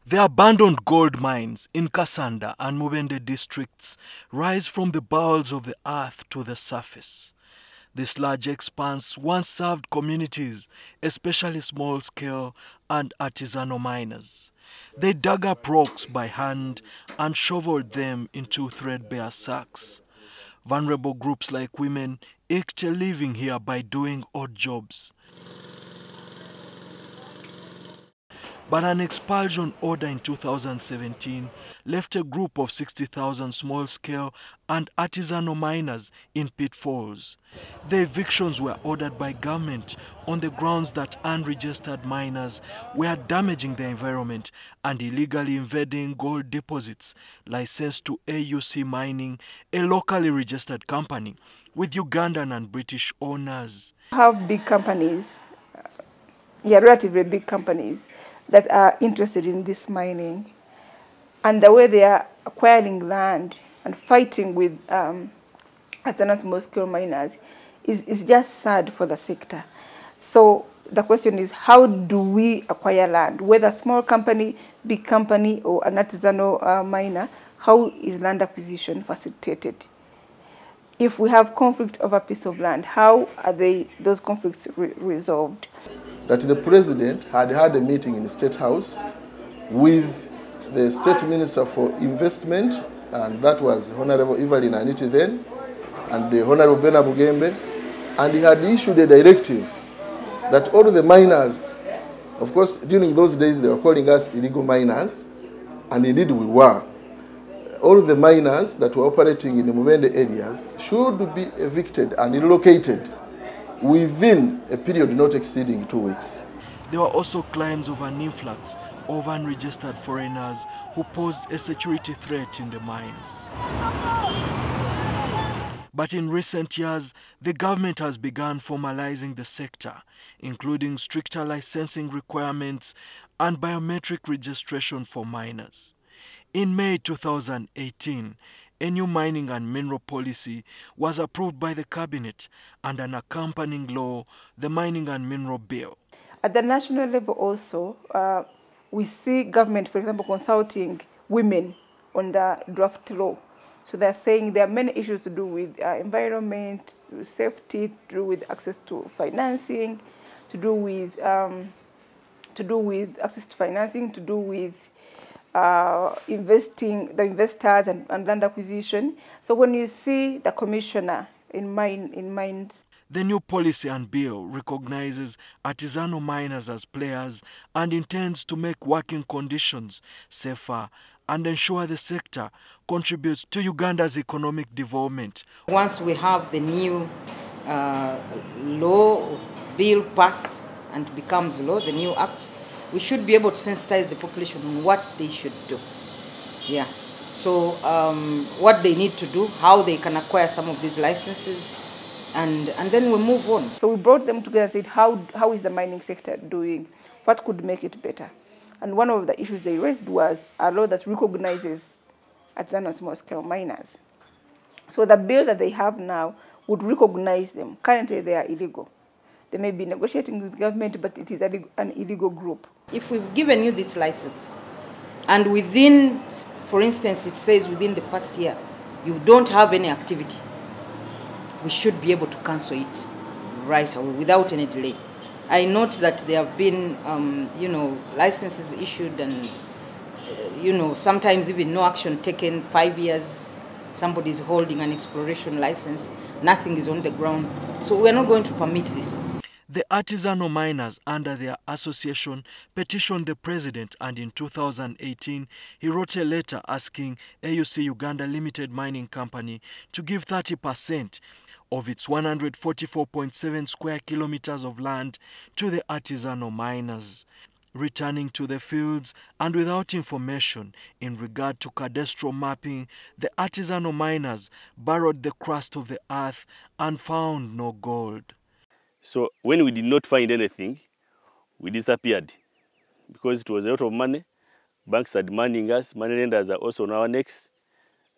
The abandoned gold mines in Kasanda and Mubende districts rise from the bowels of the earth to the surface. This large expanse once served communities, especially small-scale and artisanal miners. They dug up rocks by hand and shoveled them into threadbare sacks. Vulnerable groups like women eked a living here by doing odd jobs. But an expulsion order in 2017 left a group of 60,000 small-scale and artisanal miners in pitfalls. The evictions were ordered by government on the grounds that unregistered miners were damaging the environment and illegally invading gold deposits licensed to AUC Mining, a locally registered company with Ugandan and British owners. Have big companies, relatively big companies, that are interested in this mining, and the way they are acquiring land and fighting with artisanal small-scale miners is just sad for the sector. So the question is, how do we acquire land? Whether small company, big company, or an artisanal miner, how is land acquisition facilitated? If we have conflict over a piece of land, how are those conflicts resolved? That the president had a meeting in the State House with the State Minister for Investment, and that was Honorable Evelyn Aniti then, and the Honorable Bena Bugembe, and he had issued a directive that all the miners, of course, during those days they were calling us illegal miners, and indeed we were. All the miners that were operating in the Mubende areas should be evicted and relocated within a period not exceeding 2 weeks. There were also claims of an influx of unregistered foreigners who posed a security threat in the mines. But in recent years, the government has begun formalizing the sector, including stricter licensing requirements and biometric registration for miners. In May 2018, a new mining and mineral policy was approved by the cabinet and an accompanying law, the Mining and Mineral Bill. At the national level also, we see government, for example, consulting women on the draft law. So they're saying there are many issues to do with environment, safety, to do with access to financing, to do with access to financing, to do with the investors and land acquisition. So when you see the commissioner in mines, the new policy and bill recognizes artisanal miners as players and intends to make working conditions safer and ensure the sector contributes to Uganda's economic development. Once we have the new law bill passed and becomes law, the new act, we should be able to sensitize the population on what they should do. Yeah. So what they need to do, how they can acquire some of these licenses, and then we move on. So we brought them together and said, how is the mining sector doing? What could make it better? And one of the issues they raised was a law that recognizes artisanal small-scale miners. So the bill that they have now would recognize them. Currently they are illegal. They may be negotiating with government, but it is an illegal group. If we've given you this license, and within, for instance, it says within the first year, you don't have any activity, we should be able to cancel it right away without any delay. I note that there have been, licenses issued and, sometimes even no action taken. 5 years, somebody's holding an exploration license, nothing is on the ground. So we're not going to permit this. The artisanal miners under their association petitioned the president, and in 2018 he wrote a letter asking AUC Uganda Limited Mining Company to give 30% of its 144.7 square kilometers of land to the artisanal miners. Returning to the fields and without information in regard to cadastral mapping, the artisanal miners burrowed the crust of the earth and found no gold. So when we did not find anything, we disappeared because it was a lot of money. Banks are demanding us, money lenders are also on our necks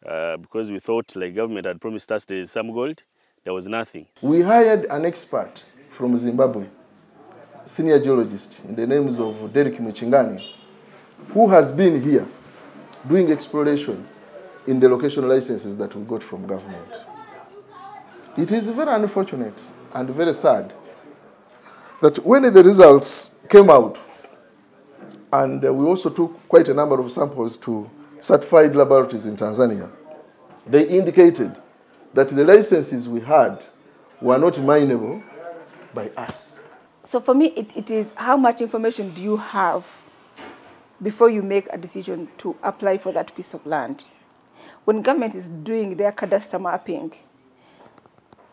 because we thought like government had promised us there is some gold. There was nothing. We hired an expert from Zimbabwe, senior geologist, in the names of Derek Michingani, who has been here doing exploration in the location licenses that we got from government. It is very unfortunate and very sad that when the results came out, and we also took quite a number of samples to certified laboratories in Tanzania, they indicated that the licenses we had were not mineable by us. So for me, it is how much information do you have before you make a decision to apply for that piece of land. When government is doing their cadastre mapping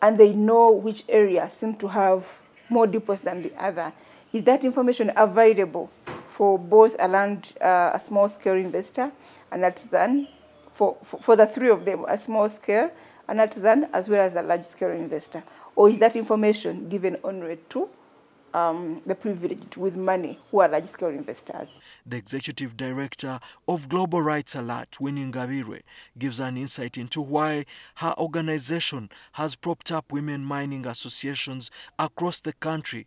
and they know which area seem to have more depots than the other, is that information available for both a small-scale investor, an artisan, for the three of them, a small-scale, an artisan, as well as a large-scale investor? Or is that information given only to the privileged with money who are large-scale investors? The executive director of Global Rights Alert, Winnie Ngabirwe, gives an insight into why her organization has propped up women mining associations across the country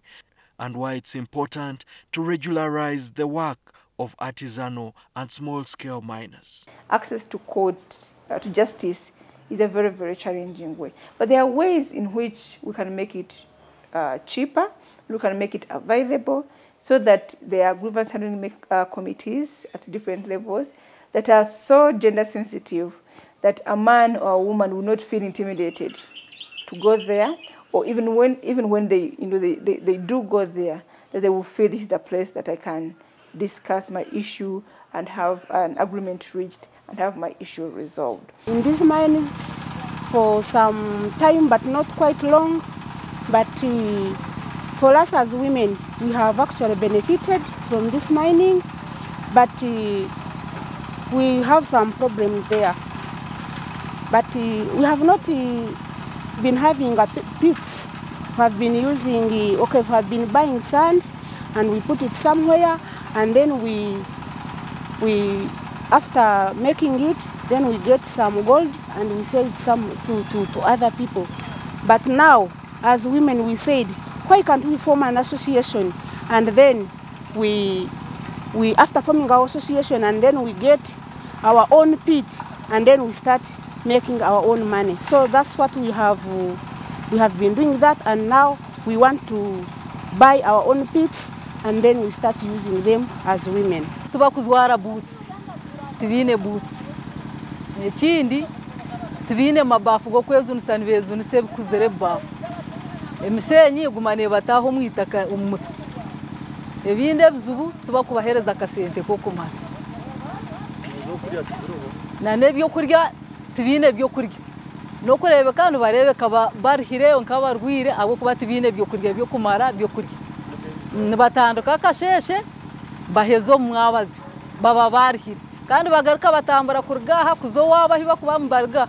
and why it's important to regularize the work of artisanal and small-scale miners. Access to court, to justice, is a very, very challenging way. But there are ways in which we can make it cheaper, we can make it available, so that there are grievance handling committees at different levels that are so gender sensitive that a man or a woman will not feel intimidated to go there, or even when they do go there, that they will feel this is the place that I can discuss my issue and have an agreement reached and have my issue resolved. In these mines for some time, but not quite long, but for us as women, we have actually benefited from this mining, but we have some problems there. But we have not been having pits. We have been using, we have been buying sand and we put it somewhere, and then we after making it, then we get some gold and we sell it to other people. But now, as women, we said, why can't we form an association? And then we after forming our association, and then we get our own pit, and then we start making our own money. So that's what we have been doing that, and now we want to buy our own pits, and then we start using them as women. Tubakuzwara boots, tibine boots. Ekindi tibine mabafu go kwezunisa nibezunise bikuzere bafu. Emisenyi gumane bataho mwitaka umutu. Ebinde bizubu tubakubahereza kasente ko kumana. Na nebyo kurya tibine byo kurya. No kurebe kandi barebe kaba barhireyo nkabarwire abo kuba tibine byo kurya byo kumara byo kurya. Nibatanduka kasheshe bahezo mwabazi baba barhire kandi bagaruka batambara kurgaha kuzo wabahiba kubambarga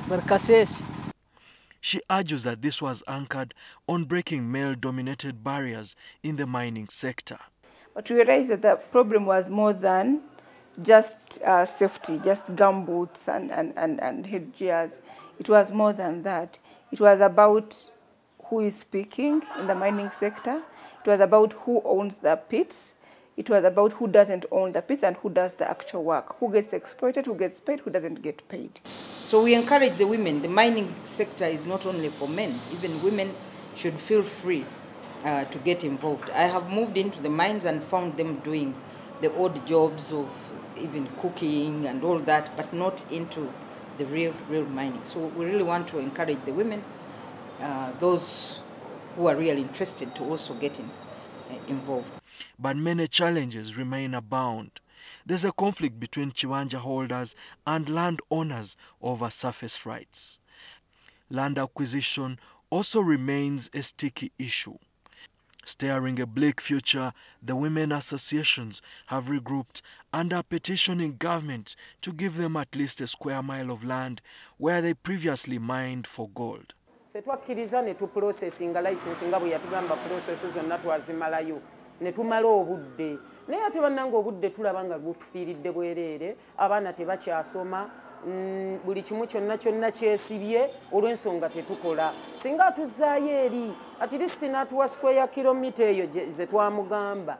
barkasheshe. She argues that this was anchored on breaking male-dominated barriers in the mining sector. But we realized that the problem was more than just safety, just gumboots and headgears. It was more than that. It was about who is speaking in the mining sector. It was about who owns the pits. It was about who doesn't own the pits and who does the actual work. Who gets exploited, who gets paid, who doesn't get paid. So we encourage the women. The mining sector is not only for men. Even women should feel free to get involved. I have moved into the mines and found them doing the odd jobs of even cooking and all that, but not into the real mining. So we really want to encourage the women, those who are really interested, to also get involved. But many challenges remain abound. There's a conflict between Chiwanja holders and landowners over surface rights. Land acquisition also remains a sticky issue. Staring a bleak future, the women associations have regrouped and are petitioning government to give them at least a square mile of land where they previously mined for gold. Fetwakkiriza ne tuprocessinga license nga bwe yatugamba process zonna twazimalayo ne tumala obudde naye ate bannanga obudde tulaba nga butufiiridde bwereere abaana tebakyasoma buli kimu kyonna kyesibye olw'ensonga tetukola singa tuzzaayo eri at least n'atuwa square kilometer eyo ze twamugamba.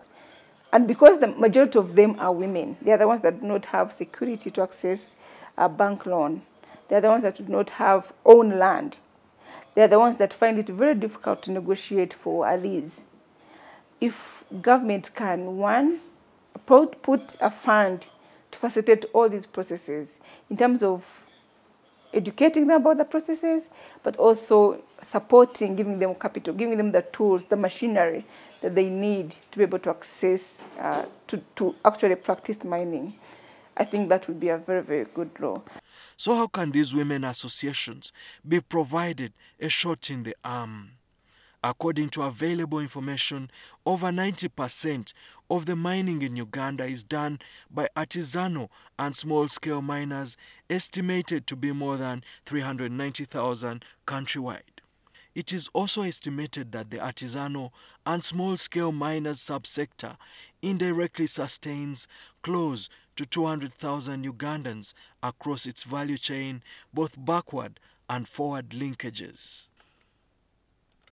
And because the majority of them are women, they are the ones that do not have security to access a bank loan. They are the ones that do not have own land. They are the ones that find it very difficult to negotiate for a lease. If government can, one, put a fund to facilitate all these processes in terms of educating them about the processes, but also supporting, giving them capital, giving them the tools, the machinery that they need to be able to access, to actually practice mining, I think that would be a very, very good law. So how can these women associations be provided a shot in the arm? According to available information, over 90% of the mining in Uganda is done by artisanal and small-scale miners, estimated to be more than 390,000 countrywide. It is also estimated that the artisanal and small-scale miners subsector indirectly sustains close to 200,000 Ugandans across its value chain, both backward and forward linkages.